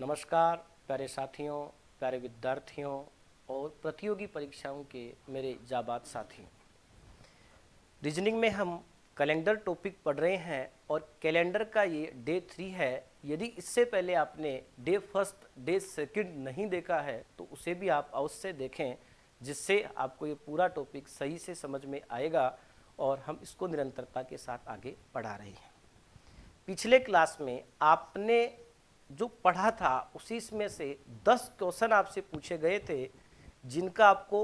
नमस्कार प्यारे साथियों, प्यारे विद्यार्थियों और प्रतियोगी परीक्षाओं के मेरे जाबाज साथियों। रीजनिंग में हम कैलेंडर टॉपिक पढ़ रहे हैं और कैलेंडर का ये डे 3 है। यदि इससे पहले आपने डे फर्स्ट डे सेकंड नहीं देखा है तो उसे भी आप अवश्य देखें, जिससे आपको ये पूरा टॉपिक सही से समझ में आएगा और हम इसको निरंतरता के साथ आगे पढ़ा रहे हैं। पिछले क्लास में आपने जो पढ़ा था उसी में से 10 क्वेश्चन आपसे पूछे गए थे, जिनका आपको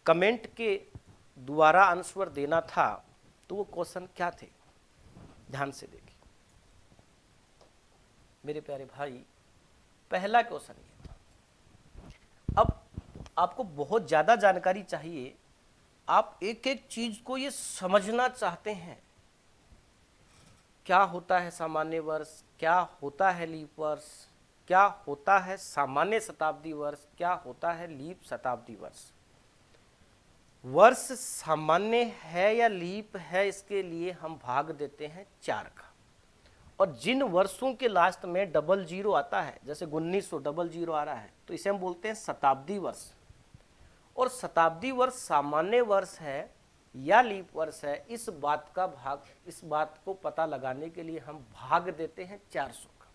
कमेंट के द्वारा आंसर देना था। तो वो क्वेश्चन क्या थे, ध्यान से देखिए मेरे प्यारे भाई। पहला क्वेश्चन ये था। अब आपको बहुत ज़्यादा जानकारी चाहिए, आप एक एक चीज को ये समझना चाहते हैं। क्या होता है सामान्य वर्ष, क्या होता है लीप वर्ष, क्या होता है सामान्य शताब्दी वर्ष, क्या होता है लीप शताब्दी वर्ष। वर्ष सामान्य है या लीप है, इसके लिए हम भाग देते हैं 4 का। और जिन वर्षों के लास्ट में डबल जीरो आता है, जैसे 1900 डबल जीरो आ रहा है, तो इसे हम बोलते हैं शताब्दी वर्ष। और शताब्दी वर्ष सामान्य वर्ष है या लीप वर्ष है, इस बात को पता लगाने के लिए हम भाग देते हैं 400 का।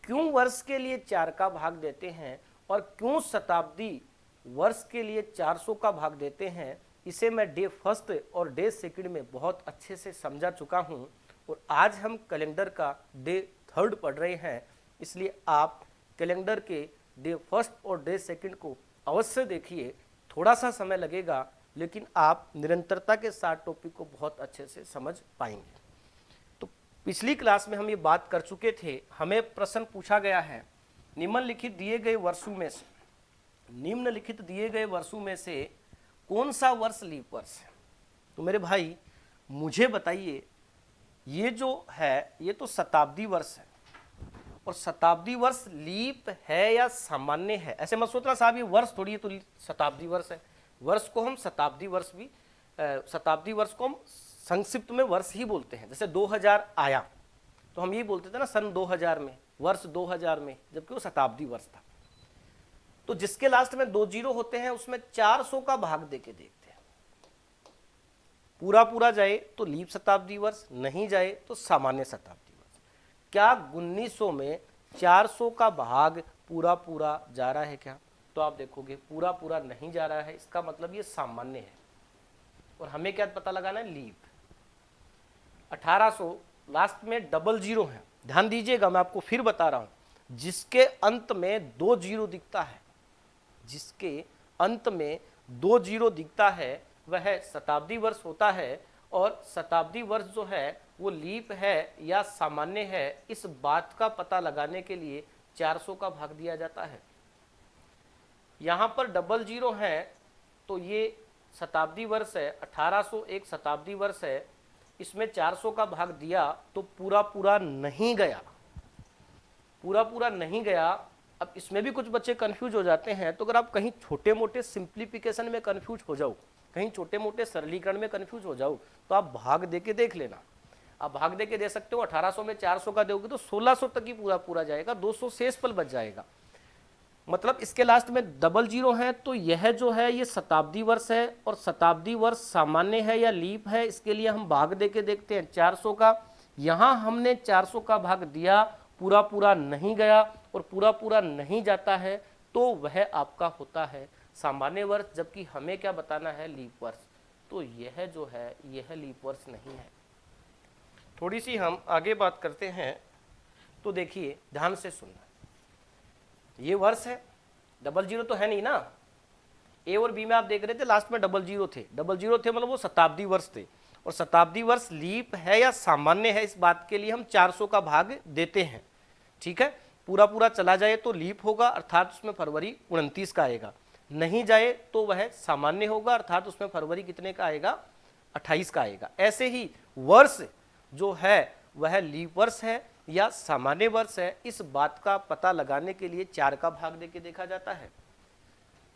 क्यों वर्ष के लिए 4 का भाग देते हैं और क्यों शताब्दी वर्ष के लिए 400 का भाग देते हैं, इसे मैं डे फर्स्ट और डे सेकंड में बहुत अच्छे से समझा चुका हूं। और आज हम कैलेंडर का डे थर्ड पढ़ रहे हैं, इसलिए आप कैलेंडर के डे फर्स्ट और डे सेकंड को अवश्य देखिए। थोड़ा सा समय लगेगा, लेकिन आप निरंतरता के साथ टॉपिक को बहुत अच्छे से समझ पाएंगे। तो पिछली क्लास में हम ये बात कर चुके थे। हमें प्रश्न पूछा गया है, निम्नलिखित दिए गए वर्षों में से कौन सा वर्ष लीप वर्ष है। तो मेरे भाई मुझे बताइए, ये जो है ये तो शताब्दी वर्ष है, और शताब्दी वर्ष लीप है या सामान्य है। ऐसे मत सोचना साहब ये वर्ष थोड़ी है तो शताब्दी वर्ष है। वर्ष को हम शताब्दी वर्ष को हम संक्षिप्त में वर्ष ही बोलते हैं। जैसे 2000 आया तो हम ये बोलते थे ना सन 2000 में, वर्ष 2000 में, जबकि वो शताब्दी वर्ष था। तो जिसके लास्ट में 2 जीरो होते हैं उसमें 400 का भाग देके देखते हैं। पूरा जाए तो लीप शताब्दी वर्ष, नहीं जाए तो सामान्य शताब्दी वर्ष। क्या 1900 में 400 का भाग पूरा जा रहा है क्या? तो आप देखोगे पूरा नहीं जा रहा है, इसका मतलब ये सामान्य है। और हमें क्या पता लगाना है, लीप। 1800 लास्ट में डबल जीरो है, ध्यान दीजिएगा, मैं आपको फिर बता रहा हूं। जिसके अंत में 2 जीरो दिखता है, जिसके अंत में 2 जीरो दिखता है वह शताब्दी वर्ष होता है। और शताब्दी वर्ष जो है वो लीप है या सामान्य है, इस बात का पता लगाने के लिए 400 का भाग दिया जाता है। यहाँ पर डबल जीरो है तो ये शताब्दी वर्ष है, 1800 एक शताब्दी वर्ष है, इसमें 400 का भाग दिया तो पूरा नहीं गया, पूरा नहीं गया। अब इसमें भी कुछ बच्चे कंफ्यूज हो जाते हैं। तो अगर आप कहीं छोटे मोटे सिंप्लीफिकेशन में कंफ्यूज हो जाओ, कहीं छोटे मोटे सरलीकरण में कंफ्यूज हो जाओ, तो आप भाग दे के देख लेना। आप भाग दे के दे सकते हो। 1800 में 400 का दोगे तो 1600 तक ही पूरा जाएगा, 200 शेष पल बच जाएगा। मतलब इसके लास्ट में डबल जीरो है, तो यह जो है ये शताब्दी वर्ष है। और शताब्दी वर्ष सामान्य है या लीप है, इसके लिए हम भाग दे के देखते हैं 400 का। यहाँ हमने 400 का भाग दिया, पूरा नहीं गया और पूरा नहीं जाता है, तो वह आपका होता है सामान्य वर्ष। जबकि हमें क्या बताना है, लीप वर्ष। तो यह जो है यह लीप वर्ष नहीं है। थोड़ी सी हम आगे बात करते हैं। तो देखिए ध्यान से सुनना, ये वर्ष है, डबल जीरो तो है नहीं ना। ए और बी में आप देख रहे थे लास्ट में डबल जीरो थे मतलब वो शताब्दी वर्ष थे। और शताब्दी वर्ष लीप है या सामान्य है, इस बात के लिए हम 400 का भाग देते हैं। ठीक है, पूरा चला जाए तो लीप होगा, अर्थात उसमें फरवरी 29 का आएगा। नहीं जाए तो वह सामान्य होगा, अर्थात उसमें फरवरी कितने का आएगा, 28 का आएगा। ऐसे ही वर्ष जो है वह लीप वर्ष है या सामान्य वर्ष है, इस बात का पता लगाने के लिए 4 का भाग देके देखा जाता है।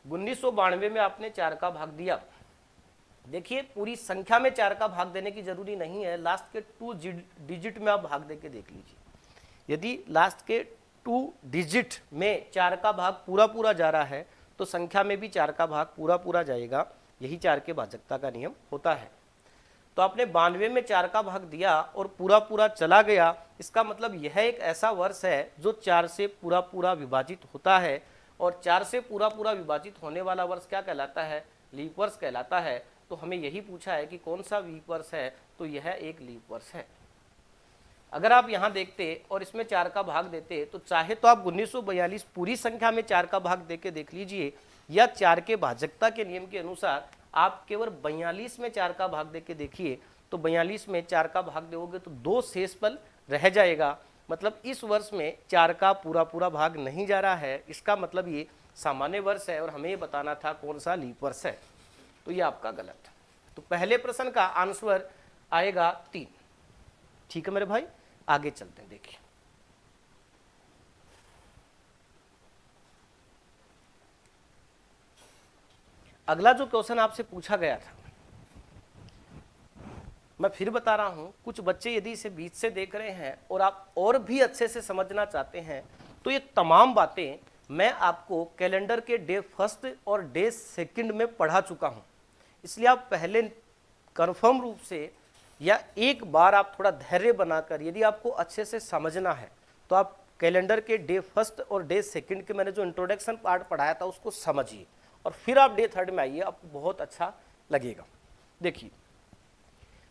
1992 में आपने 4 का भाग दिया। देखिए पूरी संख्या में 4 का भाग देने की जरूरी नहीं है, लास्ट के 2 डिजिट में आप भाग देके देख लीजिए। यदि लास्ट के 2 डिजिट में 4 का भाग पूरा पूरा जा रहा है तो संख्या में भी 4 का भाग पूरा पूरा जाएगा। यही 4 के भाजकता का नियम होता है। तो आपने 92 में 4 का भाग दिया और पूरा पूरा चला गया, इसका मतलब यह एक ऐसा वर्ष है जो 4 से पूरा पूरा विभाजित होता है, और 4 से पूरा पूरा विभाजित होने वाला वर्ष क्या कहलाता है? लीप वर्ष कहलाता है। तो हमें यही पूछा है कि कौन सा लीप वर्ष है, तो यह एक लीप वर्ष है। अगर आप यहाँ देखते और इसमें 4 का भाग देते तो चाहे तो आप 1942 पूरी संख्या में 4 का भाग देके देख लीजिए, या 4 के भाजकता के नियम के अनुसार आप केवल 42 में 4 का भाग देके देखिए, तो 42 में 4 का भाग दोगे तो 2 शेष पल रह जाएगा। मतलब इस वर्ष में 4 का पूरा पूरा भाग नहीं जा रहा है, इसका मतलब ये सामान्य वर्ष है और हमें ये बताना था कौन सा लीप वर्ष है। तो ये आपका गलत है। तो पहले प्रश्न का आंसर आएगा 3। ठीक है मेरे भाई, आगे चलते हैं। देखिए अगला जो क्वेश्चन आपसे पूछा गया था, मैं फिर बता रहा हूं, कुछ बच्चे यदि इसे बीच से देख रहे हैं और आप और भी अच्छे से समझना चाहते हैं तो ये तमाम बातें मैं आपको कैलेंडर के डे फर्स्ट और डे सेकंड में पढ़ा चुका हूं। इसलिए आप पहले कंफर्म रूप से या एक बार आप थोड़ा धैर्य बनाकर, यदि आपको अच्छे से समझना है तो आप कैलेंडर के डे फर्स्ट और डे सेकंड के मैंने जो इंट्रोडक्शन पार्ट पढ़ाया था उसको समझिए, और फिर आप डे थर्ड में आइए, आपको बहुत अच्छा लगेगा। देखिए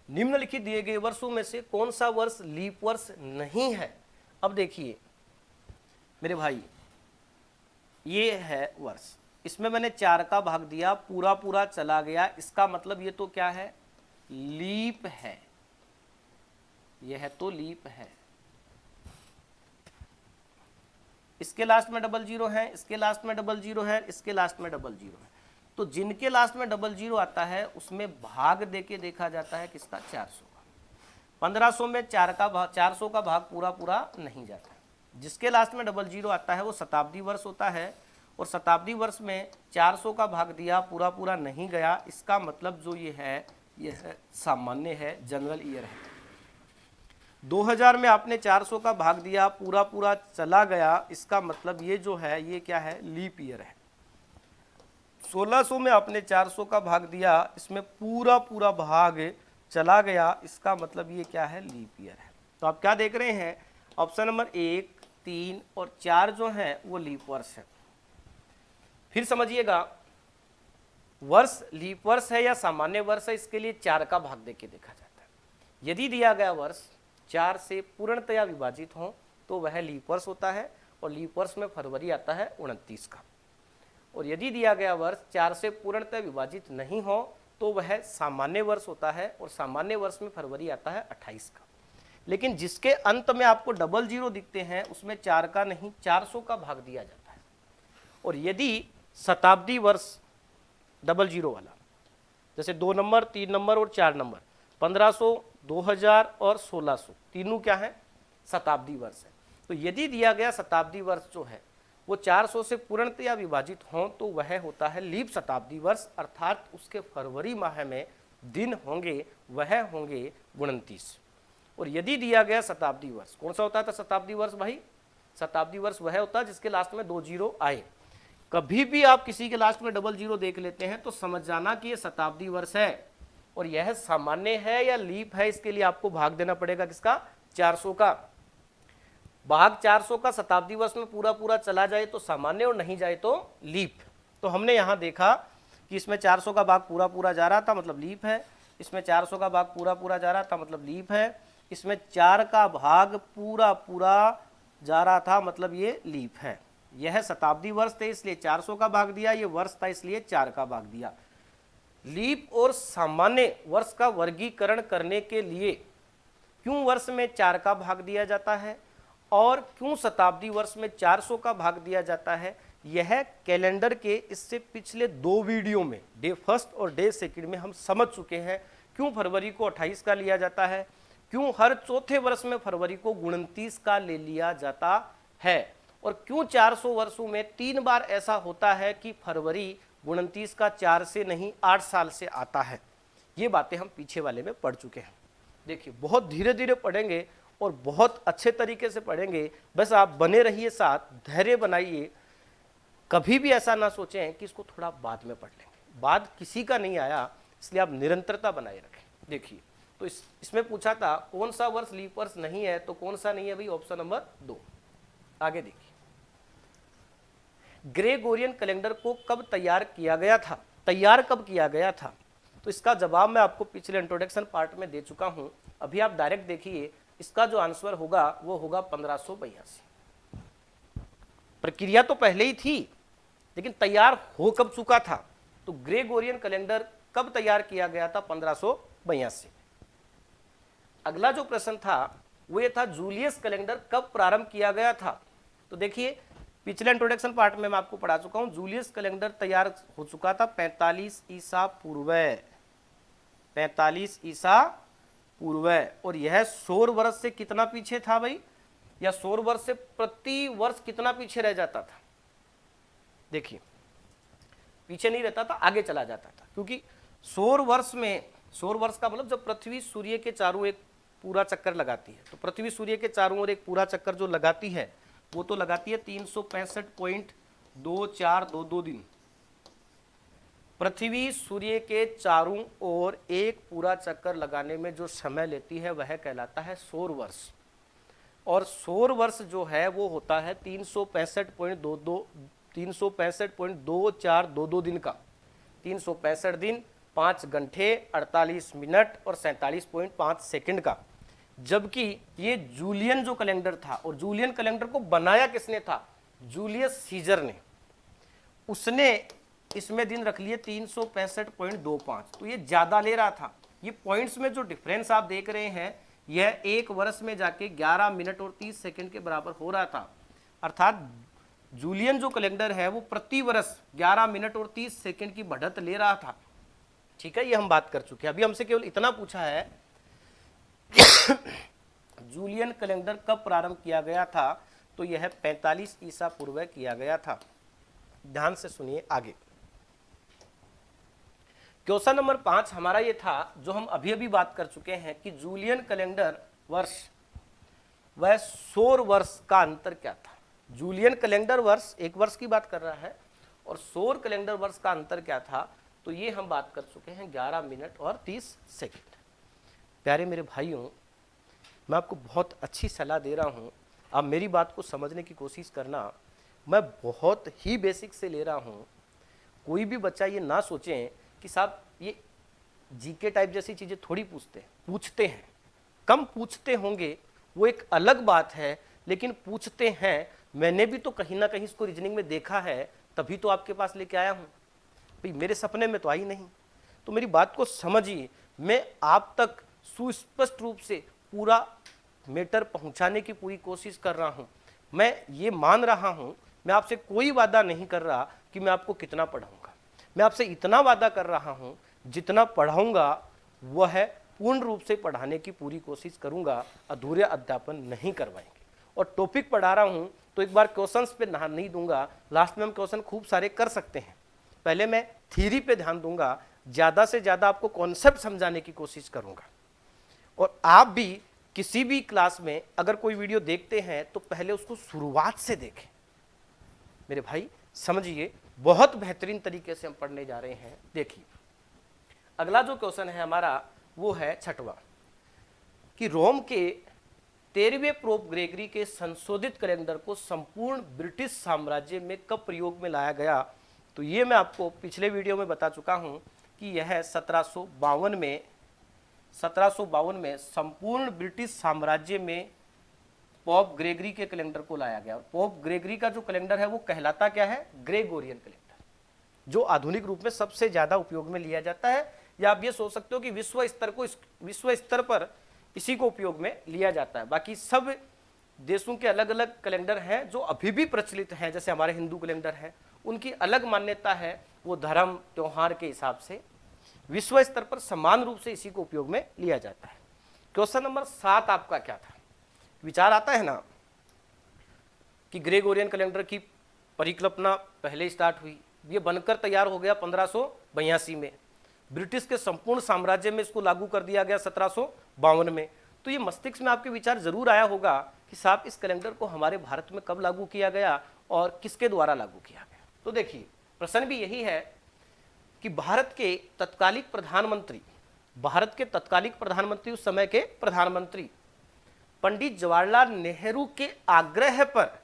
निम्नलिखित दिए गए वर्षों में से कौन सा वर्ष लीप वर्ष नहीं है? अब देखिए मेरे भाई, ये है वर्ष, इसमें मैंने 4 का भाग दिया, पूरा पूरा चला गया, इसका मतलब ये तो क्या है? लीप है। यह तो लीप है। इसके लास्ट में डबल जीरो है, इसके लास्ट में डबल जीरो है, इसके लास्ट में डबल जीरो है। तो जिनके लास्ट में डबल जीरो आता है उसमें भाग देके देखा जाता है किसका? 400 का। 1500 में 4 का भाग, 400 का भाग पूरा पूरा नहीं जाता। जिसके लास्ट में डबल जीरो आता है वो शताब्दी वर्ष होता है, और शताब्दी वर्ष में 400 का भाग दिया, पूरा पूरा नहीं गया, इसका मतलब जो ये है यह सामान्य है, जनरल ईयर है। 2000 में आपने 400 का भाग दिया, पूरा पूरा चला गया, इसका मतलब ये जो है ये क्या है? लीप ईयर है। 1600 में आपने 400 का भाग दिया, इसमें पूरा पूरा भाग चला गया, इसका मतलब ये क्या है? लीप ईयर है। तो आप क्या देख रहे हैं? ऑप्शन नंबर 1, 3 और 4 जो है वो लीप वर्ष है। फिर समझिएगा, वर्ष लीप वर्ष है या सामान्य वर्ष है, इसके लिए 4 का भाग देके देखा जाता है। यदि दिया गया वर्ष 4 से पूर्णतया विभाजित हो तो वह लीप वर्ष होता है, और लीप वर्ष में फरवरी आता है 29 का। और यदि दिया गया वर्ष 4 से पूर्णतः विभाजित नहीं हो तो वह सामान्य वर्ष होता है, और सामान्य वर्ष में फरवरी आता है 28 का। लेकिन जिसके अंत में आपको डबल जीरो दिखते हैं उसमें 4 का नहीं 400 का भाग दिया जाता है। और यदि शताब्दी वर्ष डबल जीरो वाला, जैसे 2 नंबर, 3 नंबर और 4 नंबर, 1500, 2000 और 1600, तीनों क्या है? शताब्दी वर्ष है। तो यदि दिया गया शताब्दी वर्ष जो है वो 400 से पूर्णतया विभाजित हों तो वह होता है लीप शताब्दी वर्ष, अर्थात उसके फरवरी माह में दिन होंगे वह होंगे 29। और यदि दिया गया शताब्दी वर्ष, कौन सा होता था शताब्दी वर्ष भाई? शताब्दी वर्ष वह होता है जिसके लास्ट में 2 जीरो आए। कभी भी आप किसी के लास्ट में डबल जीरो देख लेते हैं तो समझ जाना कि यह शताब्दी वर्ष है, और यह सामान्य है या लीप है, इसके लिए आपको भाग देना पड़ेगा किसका? 400 का। भाग 400 का शताब्दी वर्ष में पूरा पूरा चला जाए तो सामान्य, और नहीं जाए तो लीप। तो हमने यहाँ देखा कि इसमें 400 का भाग पूरा पूरा जा रहा था, मतलब लीप है। इसमें 400 का भाग पूरा पूरा जा रहा था, मतलब लीप है। इसमें 4 का भाग पूरा पूरा जा रहा था, मतलब ये लीप है। यह शताब्दी वर्ष थे इसलिए 400 का भाग दिया, ये वर्ष था इसलिए 4 का भाग दिया। लीप और सामान्य वर्ष का वर्गीकरण करने के लिए क्यों वर्ष में 4 का भाग दिया जाता है और क्यों शताब्दी वर्ष में 400 का भाग दिया जाता है, यह कैलेंडर के इससे पिछले 2 वीडियो में, डे फर्स्ट और डे सेकंड में हम समझ चुके हैं। क्यों फरवरी को 28 का लिया जाता है, क्यों हर चौथे वर्ष में फरवरी को 29 का ले लिया जाता है, और क्यों 400 वर्षों में 3 बार ऐसा होता है कि फरवरी 29 का 4 से नहीं 8 साल से आता है। ये बातें हम पीछे वाले में पढ़ चुके हैं। देखिए बहुत धीरे धीरे पढ़ेंगे और बहुत अच्छे तरीके से पढ़ेंगे। बस आप बने रहिए साथ, धैर्य बनाइए, कभी भी ऐसा ना सोचें कि इसको थोड़ा बाद में पढ़ लेंगे, बाद किसी का नहीं आया, इसलिए आप निरंतरता बनाए रखें। देखिए तो इसमें पूछा था कौन सा वर्ष लीप वर्ष नहीं है, तो कौन सा नहीं है भाई, ऑप्शन नंबर 2। आगे देखिए, ग्रेगोरियन कैलेंडर को कब तैयार किया गया था, तैयार कब किया गया था, तो इसका जवाब मैं आपको पिछले इंट्रोडक्शन पार्ट में दे चुका हूं। अभी आप डायरेक्ट देखिए, इसका जो आंसर होगा वो होगा 1582। प्रक्रिया तो पहले ही थी, लेकिन तैयार हो कब चुका था, तो ग्रेगोरियन कैलेंडर कब तैयार किया गया था, 1582। अगला जो प्रश्न था वो ये था जूलियस कैलेंडर कब प्रारंभ किया गया था। तो देखिए पिछले इंट्रोडक्शन पार्ट में मैं आपको पढ़ा चुका हूं, जूलियस कैलेंडर तैयार हो चुका था 45 ईसा पूर्व, 45 ईसा पूर्व, और यह सौर वर्ष से कितना पीछे था भाई, या सौर वर्ष से प्रति वर्ष कितना पीछे रह जाता था। देखिए पीछे नहीं रहता था, आगे चला जाता था, क्योंकि सौर वर्ष में, सौर वर्ष का मतलब जब पृथ्वी सूर्य के चारों एक पूरा चक्कर लगाती है, तो पृथ्वी सूर्य के चारों ओर एक पूरा चक्कर जो लगाती है वो तो लगाती है 365.2422 दिन। पृथ्वी सूर्य के चारों ओर एक पूरा चक्कर लगाने में जो समय लेती है वह कहलाता है सौर वर्ष, और सौर वर्ष जो है वो होता है 365.2422 दिन का, 365 दिन 5 घंटे 48 मिनट और 47.5 सेकंड का। जबकि ये जूलियन जो कैलेंडर था, और जूलियन कैलेंडर को बनाया किसने था, जूलियस सीजर ने, उसने इसमें दिन रख लिए 365.25, तो ये ज्यादा ले रहा था। ये पॉइंट्स में जो डिफरेंस आप देख रहे हैं यह एक वर्ष में जाके 11 मिनट और 30 सेकंड के बराबर हो रहा था, अर्थात जूलियन जो कैलेंडर है वो प्रति वर्ष 11 मिनट और 30 सेकंड की बढ़त ले रहा था। ठीक है, ये हम बात कर चुके हैं। अभी हमसे केवल इतना पूछा है जूलियन कैलेंडर कब प्रारंभ किया गया था, तो यह 45 ईसा पूर्व किया गया था। ध्यान से सुनिए आगे। क्वेश्चन नंबर 5 हमारा ये था जो हम अभी अभी बात कर चुके हैं कि जूलियन कैलेंडर वर्ष वह सौर वर्ष का अंतर क्या था। जूलियन कैलेंडर वर्ष एक वर्ष की बात कर रहा है, और सौर कैलेंडर वर्ष का अंतर क्या था, तो ये हम बात कर चुके हैं 11 मिनट और 30 सेकंड। प्यारे मेरे भाइयों, मैं आपको बहुत अच्छी सलाह दे रहा हूँ, आप मेरी बात को समझने की कोशिश करना। मैं बहुत ही बेसिक से ले रहा हूँ। कोई भी बच्चा ये ना सोचें कि साहब ये जीके टाइप जैसी चीज़ें थोड़ी पूछते हैं, कम पूछते होंगे वो एक अलग बात है, लेकिन पूछते हैं। मैंने भी तो कहीं ना कहीं इसको रीजनिंग में देखा है, तभी तो आपके पास लेके आया हूँ भाई, मेरे सपने में तो आई नहीं। तो मेरी बात को समझिए, मैं आप तक सुस्पष्ट रूप से पूरा मैटर पहुंचाने की पूरी कोशिश कर रहा हूं। मैं ये मान रहा हूं, मैं आपसे कोई वादा नहीं कर रहा कि मैं आपको कितना पढ़ाऊंगा, मैं आपसे इतना वादा कर रहा हूं जितना पढ़ाऊंगा वह पूर्ण रूप से पढ़ाने की पूरी कोशिश करूंगा, अधूरे अध्यापन नहीं करवाएंगे। और टॉपिक पढ़ा रहा हूं तो एक बार क्वेश्चंस पे ध्यान नहीं दूंगा, लास्ट में हम क्वेश्चन खूब सारे कर सकते हैं। पहले मैं थ्योरी पे ध्यान दूंगा, ज़्यादा से ज़्यादा आपको कॉन्सेप्ट समझाने की कोशिश करूंगा। और आप भी किसी भी क्लास में अगर कोई वीडियो देखते हैं तो पहले उसको शुरुआत से देखें। मेरे भाई समझिए, बहुत बेहतरीन तरीके से हम पढ़ने जा रहे हैं। देखिए अगला जो क्वेश्चन है हमारा वो है 6वां, कि रोम के 13वें पोप ग्रेगरी के संशोधित कैलेंडर को संपूर्ण ब्रिटिश साम्राज्य में कब प्रयोग में लाया गया। तो ये मैं आपको पिछले वीडियो में बता चुका हूं कि यह 1752 में संपूर्ण ब्रिटिश साम्राज्य में पोप ग्रेगरी के कैलेंडर को लाया गया। और पोप ग्रेगरी का जो कैलेंडर है वो कहलाता क्या है, ग्रेगोरियन कैलेंडर, जो आधुनिक रूप में सबसे ज्यादा उपयोग में लिया जाता है। या आप ये सोच सकते हो कि विश्व स्तर पर इसी को उपयोग में लिया जाता है। बाकी सब देशों के अलग अलग कैलेंडर हैं जो अभी भी प्रचलित हैं, जैसे हमारे हिंदू कैलेंडर है, उनकी अलग मान्यता है, वो धर्म त्योहार के हिसाब से। विश्व स्तर पर समान रूप से इसी को उपयोग में लिया जाता है। क्वेश्चन नंबर 7 आपका क्या था, विचार आता है ना कि ग्रेगोरियन कैलेंडर की परिकल्पना पहले स्टार्ट हुई, ये बनकर तैयार हो गया 1582 में, ब्रिटिश के संपूर्ण साम्राज्य में इसको लागू कर दिया गया 1752 में। तो ये मस्तिष्क में आपके विचार जरूर आया होगा कि साहब इस कैलेंडर को हमारे भारत में कब लागू किया गया और किसके द्वारा लागू किया गया। तो देखिए प्रश्न भी यही है कि भारत के तत्कालिक प्रधानमंत्री उस समय के प्रधानमंत्री पंडित जवाहरलाल नेहरू के आग्रह पर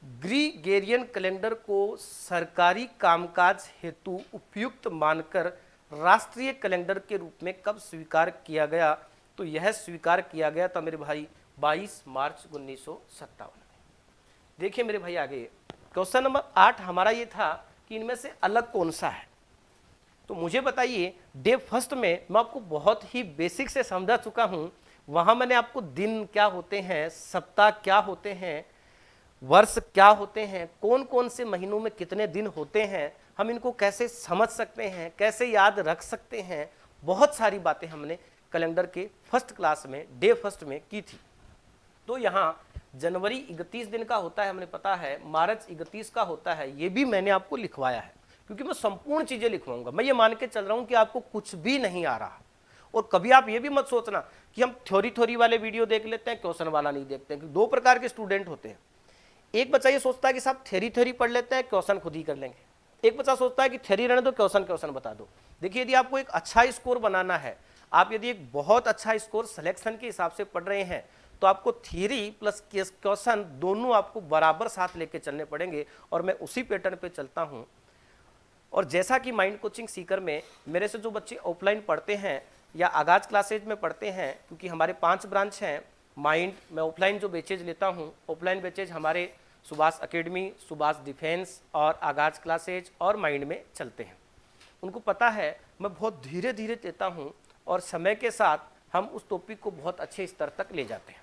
ग्रीगोरियन कैलेंडर को सरकारी कामकाज हेतु उपयुक्त मानकर राष्ट्रीय कैलेंडर के रूप में कब स्वीकार किया गया। तो यह स्वीकार किया गया था मेरे भाई 22 मार्च 1957 में। देखिए मेरे भाई आगे क्वेश्चन नंबर 8 हमारा ये था कि इनमें से अलग कौन सा है। तो मुझे बताइए डे फर्स्ट में मैं आपको बहुत ही बेसिक से समझा चुका हूं। वहां मैंने आपको दिन क्या होते हैं, सप्ताह क्या होते हैं, वर्ष क्या होते हैं, कौन कौन से महीनों में कितने दिन होते हैं, हम इनको कैसे समझ सकते हैं, कैसे याद रख सकते हैं, बहुत सारी बातें हमने कैलेंडर के फर्स्ट क्लास में डे फर्स्ट में की थी। तो यहाँ जनवरी 31 दिन का होता है, हमें पता है, मार्च 31 का होता है, ये भी मैंने आपको लिखवाया है क्योंकि मैं संपूर्ण चीजें लिखवाऊंगा। मैं ये मान के चल रहा हूं कि आपको कुछ भी नहीं आ रहा। और कभी आप ये भी मत सोचना कि हम थ्योरी वाले वीडियो देख लेते हैं, क्वेश्चन वाला नहीं देखते हैं। दो प्रकार के स्टूडेंट होते हैं। एक बच्चा ये सोचता है कि साहब थ्योरी पढ़ लेते हैं, क्वेश्चन खुद ही कर लेंगे। एक बच्चा सोचता है कि थ्योरी रहने दो, क्वेश्चन बता दो। देखिए यदि आपको एक अच्छा स्कोर बनाना है, आप यदि एक बहुत अच्छा स्कोर सिलेक्शन के हिसाब से पढ़ रहे हैं, तो आपको थ्योरी प्लस क्वेश्चन दोनों आपको बराबर साथ लेके चलने पड़ेंगे। और मैं उसी पैटर्न पे चलता हूं। और जैसा कि माइंड कोचिंग सीकर में मेरे से जो बच्चे ऑफलाइन पढ़ते हैं या आगाज क्लासेज में पढ़ते हैं, क्योंकि हमारे 5 ब्रांच हैं माइंड, मैं ऑफलाइन जो बैचेज लेता हूं, ऑफलाइन बैचेज हमारे सुभाष एकेडमी, सुभाष डिफेंस और आगाज क्लासेज और माइंड में चलते हैं। उनको पता है मैं बहुत धीरे धीरे देता हूं और समय के साथ हम उस टॉपिक को बहुत अच्छे स्तर तक ले जाते हैं।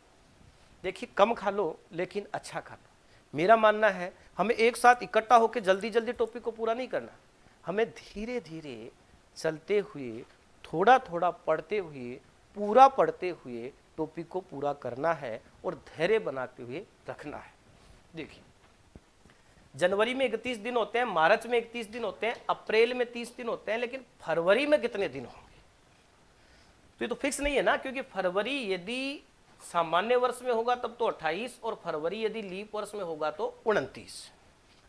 देखिए कम खा लो लेकिन अच्छा खा लो। मेरा मानना है हमें एक साथ इकट्ठा होकर जल्दी जल्दी टॉपिक को पूरा नहीं करना, हमें धीरे धीरे चलते हुए, थोड़ा थोड़ा पढ़ते हुए, पूरा पढ़ते हुए टॉपिक को पूरा करना है और धैर्य बनाते हुए रखना है। देखिए जनवरी में 31 दिन होते हैं, मार्च में 31 दिन होते हैं, अप्रैल में 30 दिन होते हैं, लेकिन फरवरी में कितने दिन होंगे तो ये तो फिक्स नहीं है ना, क्योंकि फरवरी यदि सामान्य वर्ष में होगा तब तो 28 और फरवरी यदि लीप वर्ष में होगा तो 29।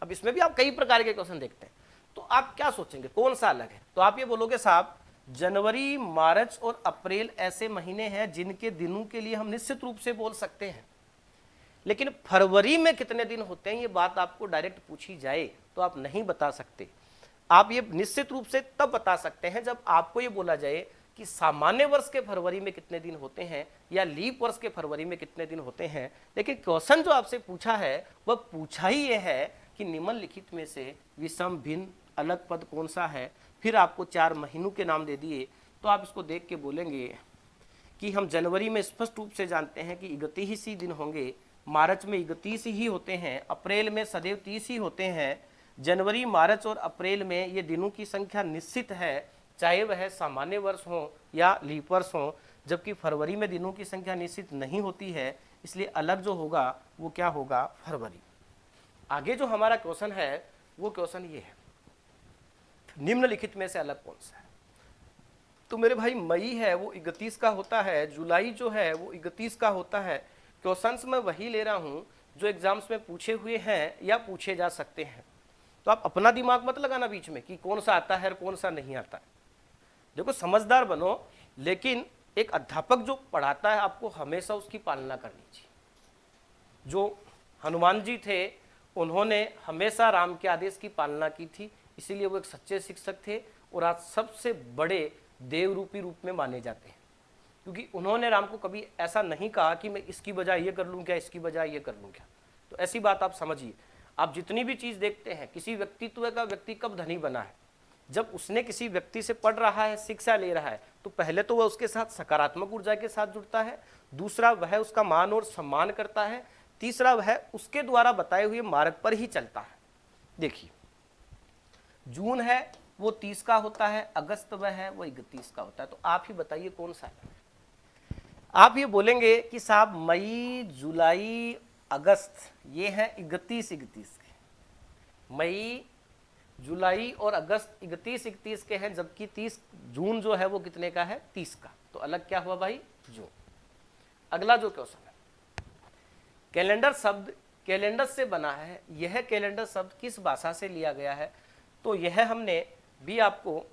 अब इसमें भी आप कई प्रकार के क्वेश्चन देखते हैं, तो आप क्या सोचेंगे कौन सा अलग है। तो आप ये बोलोगे साहब जनवरी, मार्च और अप्रैल ऐसे महीने हैं जिनके दिनों के लिए हम निश्चित रूप से बोल सकते हैं, लेकिन फरवरी में कितने दिन होते हैं ये बात आपको डायरेक्ट पूछी जाए तो आप नहीं बता सकते। आप ये निश्चित रूप से तब बता सकते हैं जब आपको ये बोला जाए कि सामान्य वर्ष के फरवरी में कितने दिन होते हैं या लीप वर्ष के फरवरी में कितने दिन होते हैं। लेकिन क्वेश्चन जो आपसे पूछा है वह पूछा ही यह है कि निम्नलिखित में से विषम भिन्न अलग पद कौन सा है। फिर आपको 4 महीनों के नाम दे दिए, तो आप इसको देख के बोलेंगे कि हम जनवरी में स्पष्ट रूप से जानते हैं कि 31 ही दिन होंगे, मार्च में 31 ही होते हैं, अप्रैल में सदैव 30 ही होते हैं। जनवरी, मार्च और अप्रैल में ये दिनों की संख्या निश्चित है, चाहे वह सामान्य वर्ष हो या लीप वर्ष हो, जबकि फरवरी में दिनों की संख्या निश्चित नहीं होती है, इसलिए अलग जो होगा वो क्या होगा, फरवरी। आगे जो हमारा क्वेश्चन है वो क्वेश्चन ये है, निम्नलिखित में से अलग कौन सा है। तो मेरे भाई मई है वो 31 का होता है, जुलाई जो है वो 31 का होता है। क्वेश्चंस मैं वही ले रहा हूं जो एग्जाम्स में पूछे हुए हैं या पूछे जा सकते हैं। तो आप अपना दिमाग मत लगाना बीच में कि कौन सा आता है और कौन सा नहीं आता है। देखो समझदार बनो, लेकिन एक अध्यापक जो पढ़ाता है आपको हमेशा उसकी पालना करनी चाहिए। जो हनुमान जी थे उन्होंने हमेशा राम के आदेश की पालना की थी, इसीलिए वो एक सच्चे शिक्षक थे और आज सबसे बड़े देव रूपी रूप में माने जाते हैं, क्योंकि उन्होंने राम को कभी ऐसा नहीं कहा कि मैं इसकी बजाय ये कर लूँ क्या, इसकी बजाय ये कर लूँ क्या। तो ऐसी बात आप समझिए। आप जितनी भी चीज़ देखते हैं, किसी व्यक्तित्व का व्यक्ति कब धनी बना है, जब उसने किसी व्यक्ति से पढ़ रहा है, शिक्षा ले रहा है, तो पहले तो वह उसके साथ सकारात्मक ऊर्जा के साथ जुड़ता है, दूसरा वह उसका मान और सम्मान करता है, तीसरा वह उसके द्वारा बताए हुए मार्ग पर ही चलता है। देखिए जून है वो 30 का होता है, अगस्त वह है वो 31 का होता है। तो आप ही बताइए कौन सा है। आप ये बोलेंगे कि साहब मई, जुलाई, अगस्त ये है 31 के, मई, जुलाई और अगस्त 31 के हैं, जबकि 30 जून जो है वो कितने का है, 30 का। तो अलग क्या हुआ भाई, जून। अगला जो क्वेश्चन है, कैलेंडर शब्द कैलेंडर से बना है, यह कैलेंडर शब्द किस भाषा से लिया गया है? तो यह हमने भी आपको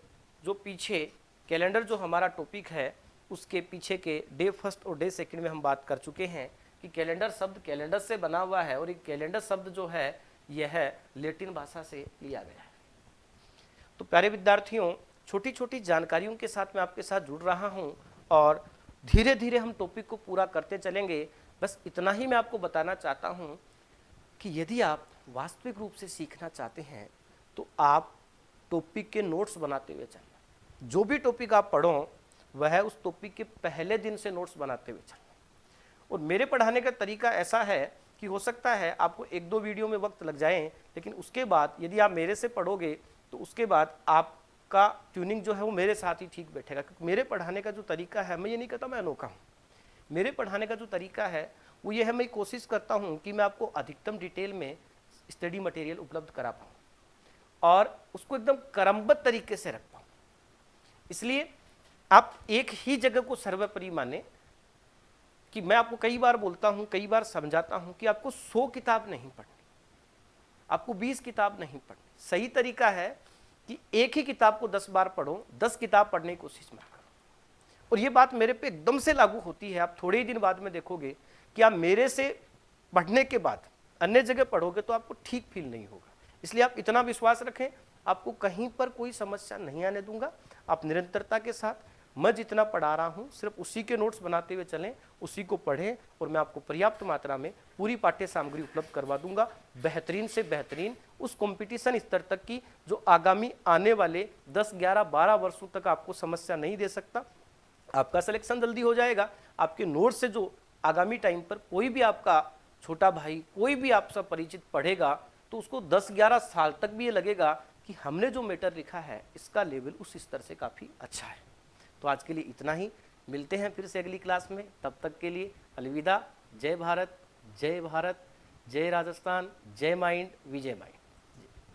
जो पीछे कैलेंडर जो हमारा टॉपिक है उसके पीछे के डे फर्स्ट और डे सेकंड में हम बात कर चुके हैं कि कैलेंडर शब्द कैलेंडर से बना हुआ है और ये कैलेंडर शब्द जो है यह लैटिन भाषा से लिया गया है। तो प्यारे विद्यार्थियों, छोटी छोटी जानकारियों के साथ मैं आपके साथ जुड़ रहा हूं और धीरे धीरे हम टॉपिक को पूरा करते चलेंगे। बस इतना ही मैं आपको बताना चाहता हूं कि यदि आप वास्तविक रूप से सीखना चाहते हैं तो आप टॉपिक के नोट्स बनाते हुए चलना। जो भी टॉपिक आप पढ़ो वह उस टॉपिक के पहले दिन से नोट्स बनाते हुए चलना। और मेरे पढ़ाने का तरीका ऐसा है कि हो सकता है आपको एक दो वीडियो में वक्त लग जाए, लेकिन उसके बाद यदि आप मेरे से पढ़ोगे तो उसके बाद आपका ट्यूनिंग जो है वो मेरे साथ ही ठीक बैठेगा। क्योंकि मेरे पढ़ाने का जो तरीका है, मैं ये नहीं कहता मैं अनोखा हूँ, मेरे पढ़ाने का जो तरीका है वो ये है, मैं कोशिश करता हूँ कि मैं आपको अधिकतम डिटेल में स्टडी मटेरियल उपलब्ध करा पाऊँ और उसको एकदम क्रमबद्ध तरीके से रख पाऊँ। इसलिए आप एक ही जगह को सर्वोपरि माने कि मैं आपको कई बार बोलता हूं, कई बार समझाता हूं कि आपको 100 किताब नहीं पढ़नी, आपको 20 किताब नहीं पढ़नी। सही तरीका है कि एक ही किताब को 10 बार पढ़ो, 10 किताब पढ़ने की कोशिश मत करो। और ये बात मेरे पे एकदम से लागू होती है। आप थोड़े ही दिन बाद में देखोगे कि आप मेरे से पढ़ने के बाद अन्य जगह पढ़ोगे तो आपको ठीक फील नहीं होगा। इसलिए आप इतना विश्वास रखें, आपको कहीं पर कोई समस्या नहीं आने दूंगा। आप निरंतरता के साथ मैं जितना पढ़ा रहा हूं सिर्फ उसी के नोट्स बनाते हुए चलें, उसी को पढ़ें और मैं आपको पर्याप्त मात्रा में पूरी पाठ्य सामग्री उपलब्ध करवा दूंगा, बेहतरीन से बेहतरीन, उस कंपटीशन स्तर तक की जो आगामी आने वाले 10, 11, 12 वर्षों तक आपको समस्या नहीं दे सकता। आपका सिलेक्शन जल्दी हो जाएगा। आपके नोट्स से जो आगामी टाइम पर कोई भी आपका छोटा भाई, कोई भी आपसे परिचित पढ़ेगा तो उसको 10-11 साल तक भी ये लगेगा कि हमने जो मैटर लिखा है इसका लेवल उस स्तर से काफ़ी अच्छा है। तो आज के लिए इतना ही, मिलते हैं फिर से अगली क्लास में। तब तक के लिए अलविदा। जय भारत, जय भारत, जय राजस्थान, जय माइंड, विजय माइंड।